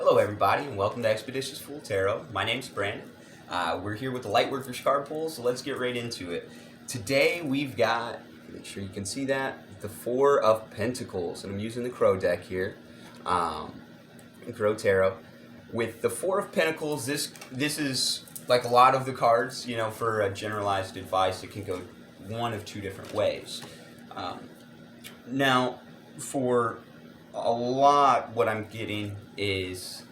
Hello everybody and welcome to Expeditious Fool Tarot. My name's Brandon. We're here with the Lightworker card pull, so let's get right into it. Today we've got, make sure you can see that, the Four of Pentacles, and I'm using the Crow deck here, Crow Tarot. With the Four of Pentacles, this is like a lot of the cards, you know, for a generalized advice, it can go one of two different ways. Now, for a lot, what I'm getting is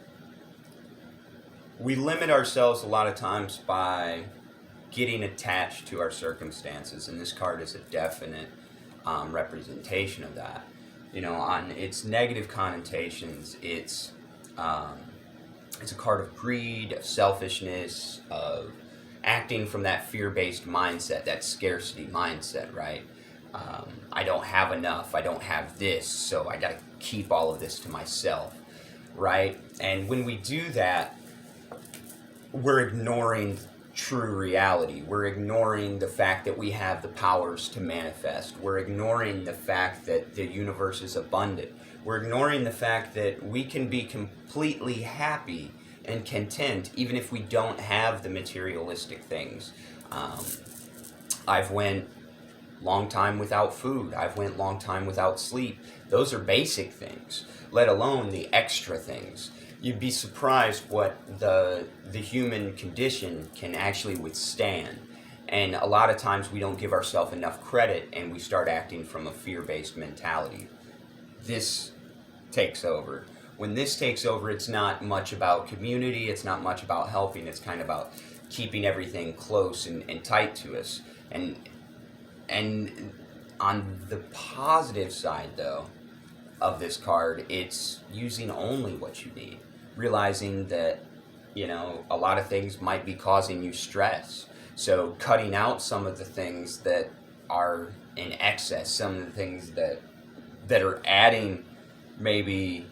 we limit ourselves a lot of times by getting attached to our circumstances, and this card is a definite representation of that. You know, on its negative connotations, it's a card of greed, of selfishness, of acting from that fear-based mindset, that scarcity mindset, right? I don't have enough, I don't have this, so I gotta keep all of this to myself, right? And when we do that, we're ignoring true reality. We're ignoring the fact that we have the powers to manifest. We're ignoring the fact that the universe is abundant. We're ignoring the fact that we can be completely happy and content even if we don't have the materialistic things. I've went long time without food. I've went long time without sleep. Those are basic things, let alone the extra things. You'd be surprised what the human condition can actually withstand. And a lot of times we don't give ourselves enough credit and we start acting from a fear-based mentality. This takes over. When this takes over, it's not much about community, it's not much about helping, it's kind of about keeping everything close and tight to us. And on the positive side, though, of this card, it's using only what you need. Realizing that, you know, a lot of things might be causing you stress. So cutting out some of the things that are in excess, some of the things that are adding maybe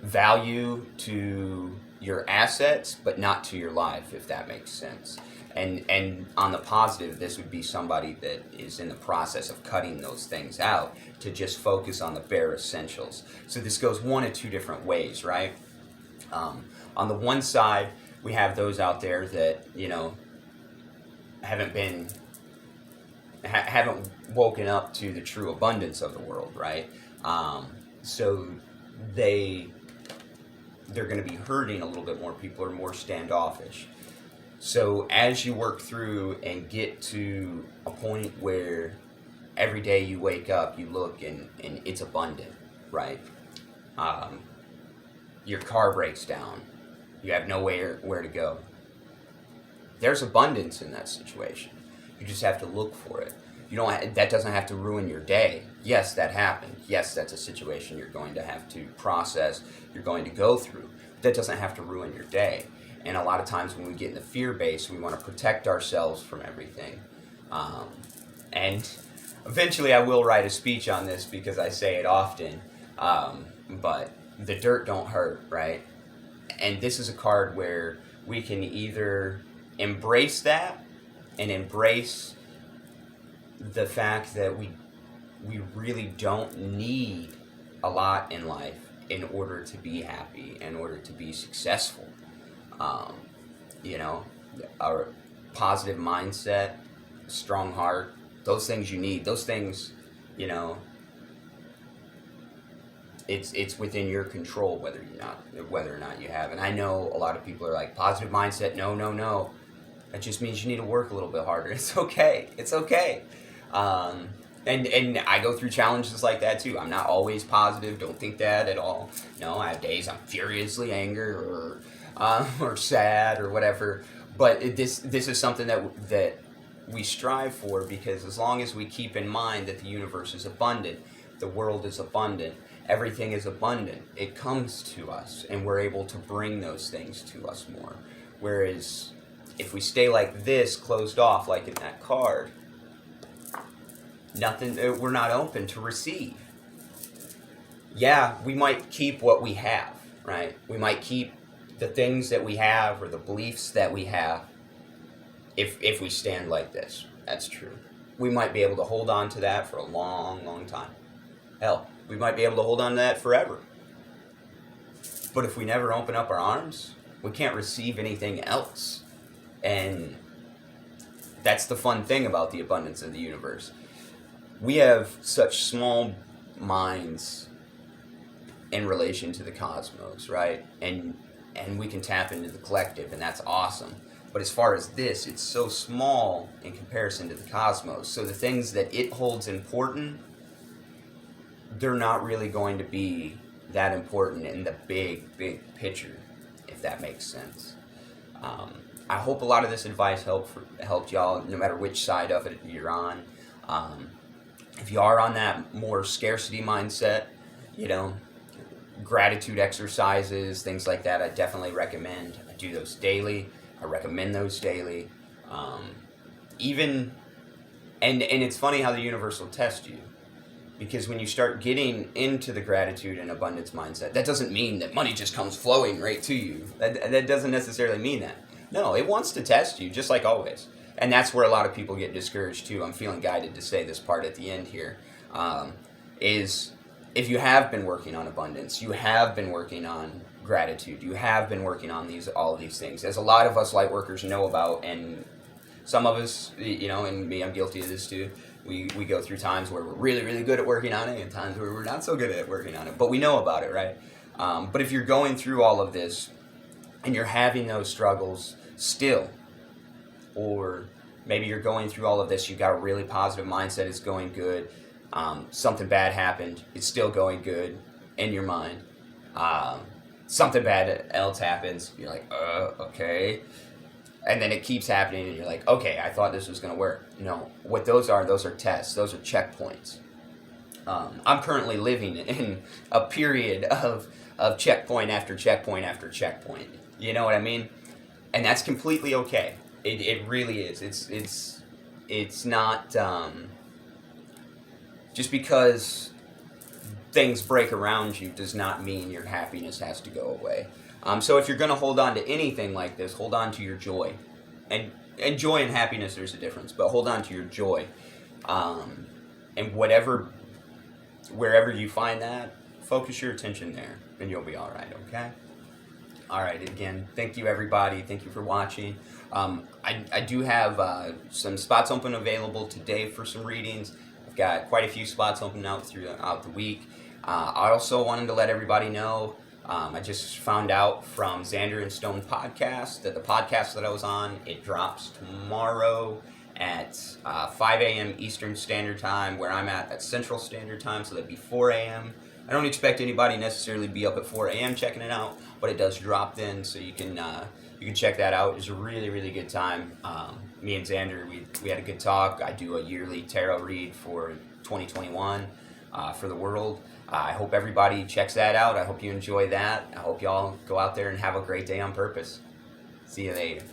value to your assets, but not to your life, if that makes sense. And on the positive, this would be somebody that is in the process of cutting those things out to just focus on the bare essentials. So this goes one of two different ways, right? On the one side, we have those out there that, you know, haven't woken up to the true abundance of the world, right? So they're going to be hurting a little bit more. People are more standoffish. So as you work through and get to a point where every day you wake up, you look and it's abundant, right? Your car breaks down. You have nowhere where to go. There's abundance in that situation. You just have to look for it. That doesn't have to ruin your day. Yes, that happened. Yes, that's a situation you're going to have to process, you're going to go through. That doesn't have to ruin your day. And a lot of times when we get in the fear base, we want to protect ourselves from everything. And eventually I will write a speech on this because I say it often. But the dirt don't hurt, right? And this is a card where we can either embrace that and embrace the fact that we really don't need a lot in life in order to be happy, in order to be successful. You know, our positive mindset, strong heart, those things you need, those things, you know, it's within your control whether or not you have. And I know a lot of people are like, positive mindset, no. That just means you need to work a little bit harder. It's okay. It's okay. And I go through challenges like that too. I'm not always positive. Don't think that at all. No, I have days I'm furiously angry or sad or whatever. But this is something that we strive for, because as long as we keep in mind that the universe is abundant, the world is abundant, everything is abundant, it comes to us, and we're able to bring those things to us more. Whereas if we stay like this, closed off, like in that card, we're not open to receive. Yeah, we might keep what we have, right? We might keep the things that we have or the beliefs that we have if we stand like this. That's true. We might be able to hold on to that for a long, long time. Hell, we might be able to hold on to that forever. But if we never open up our arms, we can't receive anything else. And that's the fun thing about the abundance of the universe. We have such small minds in relation to the cosmos, right? And we can tap into the collective, and that's awesome. But as far as this, it's so small in comparison to the cosmos. So the things that it holds important, they're not really going to be that important in the big picture, if that makes sense. I hope a lot of this advice helped y'all, no matter which side of it you're on. If you are on that more scarcity mindset, gratitude exercises, things like that, I definitely recommend. I do those daily. I recommend those daily. And it's funny how the universe will test you. Because when you start getting into the gratitude and abundance mindset, that doesn't mean that money just comes flowing right to you. That doesn't necessarily mean that. No, it wants to test you, just like always. And that's where a lot of people get discouraged too. I'm feeling guided to say this part at the end here. Is if you have been working on abundance, you have been working on gratitude, you have been working on all of these things, as a lot of us light workers know about, and some of us, and me, I'm guilty of this too. We go through times where we're really, really good at working on it and times where we're not so good at working on it, but we know about it, right? But if you're going through all of this and you're having those struggles still, or maybe you're going through all of this, you've got a really positive mindset, it's going good, something bad happened, it's still going good in your mind, something bad else happens, you're like, okay, and then it keeps happening and you're like, okay, I thought this was going to work. No, what those are tests, those are checkpoints. I'm currently living in a period of checkpoint after checkpoint after checkpoint, you know what I mean? And that's completely okay. It really is. It's not just because things break around you does not mean your happiness has to go away. So if you're going to hold on to anything like this, hold on to your joy. And joy and happiness, there's a difference, but hold on to your joy. And wherever you find that, focus your attention there, and you'll be all right, okay? All right, again, thank you, everybody. Thank you for watching. I do have some spots open available today for some readings. I've got quite a few spots open out throughout the week. I also wanted to let everybody know, I just found out from Xander and Stone podcast that the podcast that I was on, it drops tomorrow at 5 a.m. Eastern Standard Time, where I'm at Central Standard Time, so that'd be 4 a.m. I don't expect anybody necessarily to be up at 4 a.m. checking it out, but it does drop then, so you can check that out. It was a really, really good time. Me and Xander, we had a good talk. I do a yearly tarot read for 2021 for the world. I hope everybody checks that out. I hope you enjoy that. I hope y'all go out there and have a great day on purpose. See you later.